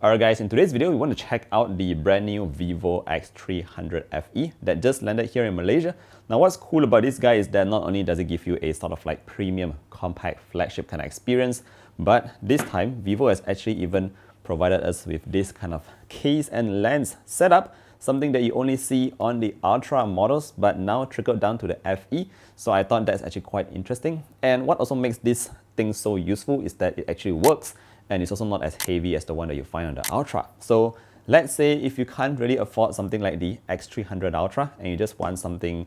Alright guys, in today's video, we want to check out the brand new vivo X300 FE that just landed here in Malaysia. Now what's cool about this guy is that not only does it give you a sort of like premium compact flagship kind of experience, but this time Vivo has actually even provided us with this kind of case and lens setup, something that you only see on the Ultra models but now trickled down to the FE. So I thought that's actually quite interesting. And what also makes this thing so useful is that it actually works, and it's also not as heavy as the one that you find on the Ultra. So let's say if you can't really afford something like the X300 Ultra and you just want something,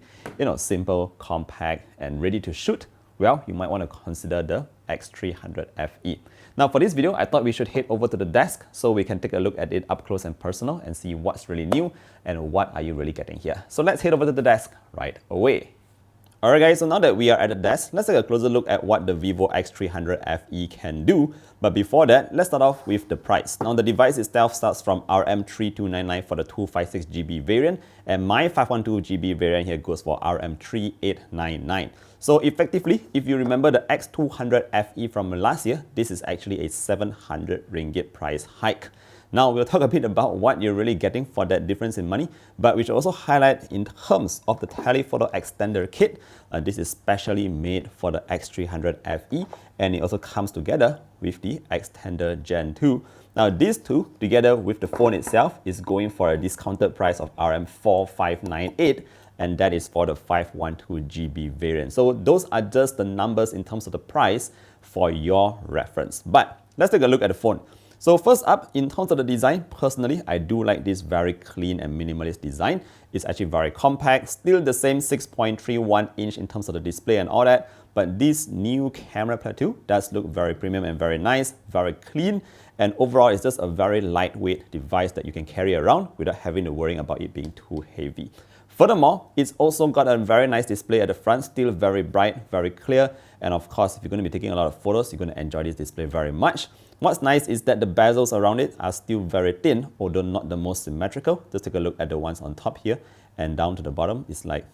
simple, compact, and ready to shoot, well, you might want to consider the X300 FE. Now for this video, I thought we should head over to the desk so we can take a look at it up close and personal and see what's really new and what are you really getting here. So let's head over to the desk right away. Alright guys, so now that we are at the desk, let's take a closer look at what the vivo X300 FE can do. But before that, let's start off with the price. Now the device itself starts from RM3299 for the 256GB variant, and my 512GB variant here goes for RM3899. So effectively, if you remember the X200 FE from last year, this is actually a 700 ringgit price hike. Now we'll talk a bit about what you're really getting for that difference in money, but we should also highlight in terms of the telephoto extender kit. This is specially made for the X300 FE, and it also comes together with the Extender Gen 2. Now these two, together with the phone itself, is going for a discounted price of RM4598, and that is for the 512GB variant. So those are just the numbers in terms of the price for your reference. But let's take a look at the phone. So first up, in terms of the design, personally, I do like this very clean and minimalist design. It's actually very compact, still the same 6.31 inch in terms of the display and all that, but this new camera plateau does look very premium and very nice, very clean, and overall it's just a very lightweight device that you can carry around without having to worry about it being too heavy. Furthermore, it's also got a very nice display at the front, still very bright, very clear, and of course, if you're going to be taking a lot of photos, you're going to enjoy this display very much. What's nice is that the bezels around it are still very thin, although not the most symmetrical. Just take a look at the ones on top here and down to the bottom. It's like,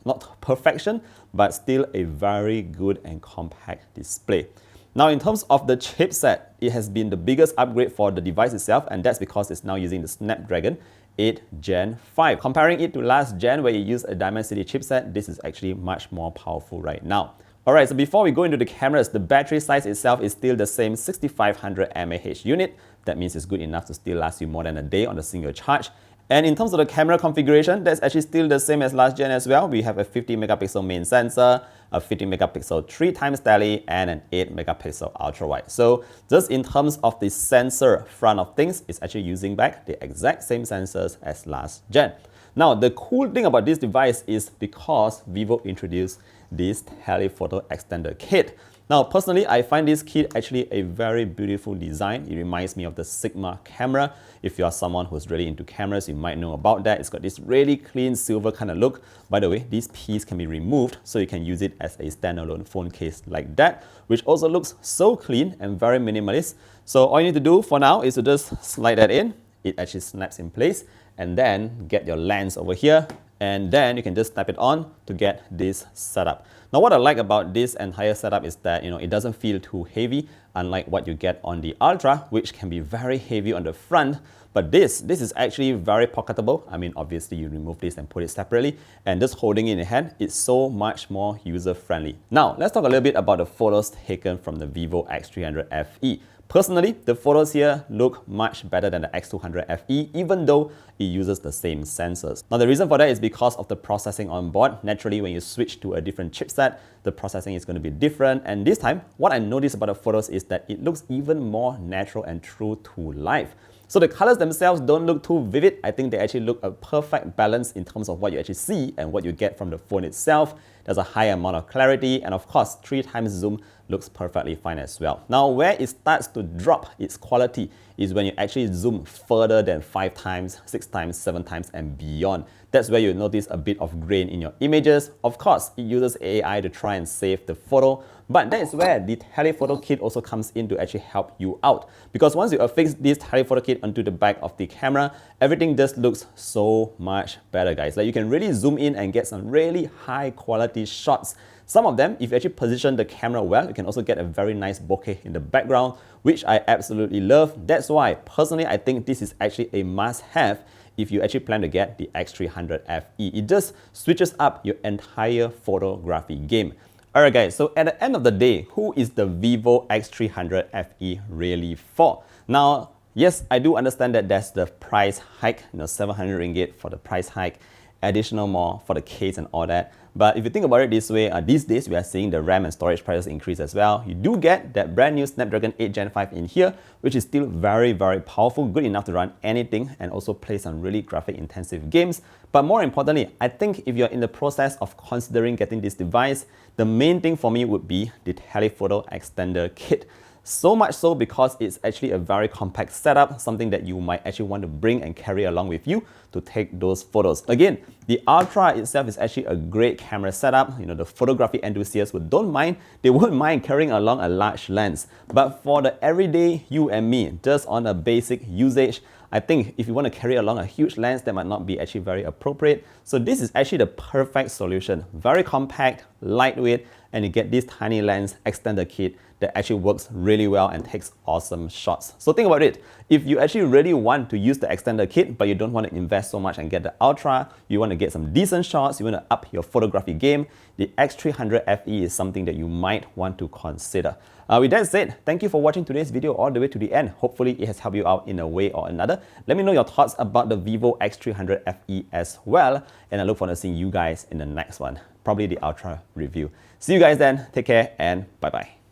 not perfection, but still a very good and compact display. Now, in terms of the chipset, it has been the biggest upgrade for the device itself, and that's because it's now using the Snapdragon 8 Gen 5. Comparing it to last gen where you use a Dimensity chipset, this is actually much more powerful right now. Alright, so before we go into the cameras, the battery size itself is still the same 6500 mAh unit. That means it's good enough to still last you more than a day on a single charge. And in terms of the camera configuration, that's actually still the same as last gen as well. We have a 50 megapixel main sensor, a 50 megapixel 3x tele, and an 8 megapixel ultra wide. So just in terms of the sensor front of things, it's actually using back the exact same sensors as last gen. Now, the cool thing about this device is because Vivo introduced this telephoto extender kit. Now, personally, I find this kit actually a very beautiful design. It reminds me of the Sigma camera. If you are someone who's really into cameras, you might know about that. It's got this really clean silver kind of look. By the way, this piece can be removed, so you can use it as a standalone phone case like that, which also looks so clean and very minimalist. So all you need to do for now is to just slide that in. It actually snaps in place, and then get your lens over here, and then you can just snap it on to get this setup. Now what I like about this entire setup is that it doesn't feel too heavy, unlike what you get on the Ultra, which can be very heavy on the front. But this is actually very pocketable. I mean, obviously you remove this and put it separately, and just holding it in your hand, it's so much more user-friendly. Now let's talk a little bit about the photos taken from the vivo X300 FE. Personally, the photos here look much better than the X200 FE, even though it uses the same sensors. Now, the reason for that is because of the processing on board. Naturally, when you switch to a different chipset, the processing is going to be different. And this time, what I noticed about the photos is that it looks even more natural and true to life. So the colors themselves don't look too vivid. I think they actually look a perfect balance in terms of what you actually see and what you get from the phone itself. There's a high amount of clarity, and of course, 3x zoom looks perfectly fine as well. Now, where it starts to drop its quality is when you actually zoom further than 5x, 6x, 7x, and beyond. That's where you notice a bit of grain in your images. Of course, it uses AI to try and save the photo, but that is where the telephoto kit also comes in to actually help you out. Because once you affix this telephoto kit onto the back of the camera, everything just looks so much better, guys. Like, you can really zoom in and get some really high quality shots, Some of them, if you actually position the camera well, you can also get a very nice bokeh in the background, which I absolutely love. That's why, personally, I think this is actually a must-have if you actually plan to get the X300 FE. It just switches up your entire photography game. Alright guys, so at the end of the day, who is the vivo X300 FE really for? Now, yes, I do understand that there's the price hike, 700 ringgit for the price hike, additional more for the case and all that. But if you think about it this way, these days we are seeing the RAM and storage prices increase as well. You do get that brand new Snapdragon 8 Gen 5 in here, which is still very, very powerful, good enough to run anything and also play some really graphic intensive games. But more importantly, I think if you're in the process of considering getting this device, the main thing for me would be the telephoto extender kit. So much so because it's actually a very compact setup, something that you might actually want to bring and carry along with you to take those photos. Again, the Ultra itself is actually a great camera setup. The photography enthusiasts don't mind. They won't mind carrying along a large lens. But for the everyday you and me, just on a basic usage, I think if you want to carry along a huge lens, that might not be actually very appropriate. So this is actually the perfect solution. Very compact, lightweight, and you get this tiny lens extender kit that actually works really well and takes awesome shots. So think about it. If you actually really want to use the extender kit, but you don't want to invest so much and get the Ultra, you want to get some decent shots, you want to up your photography game, the X300 FE is something that you might want to consider. With that said, thank you for watching today's video all the way to the end. Hopefully it has helped you out in a way or another. Let me know your thoughts about the vivo X300 FE as well, and I look forward to seeing you guys in the next one, probably the Ultra review. See you guys then, take care and bye-bye.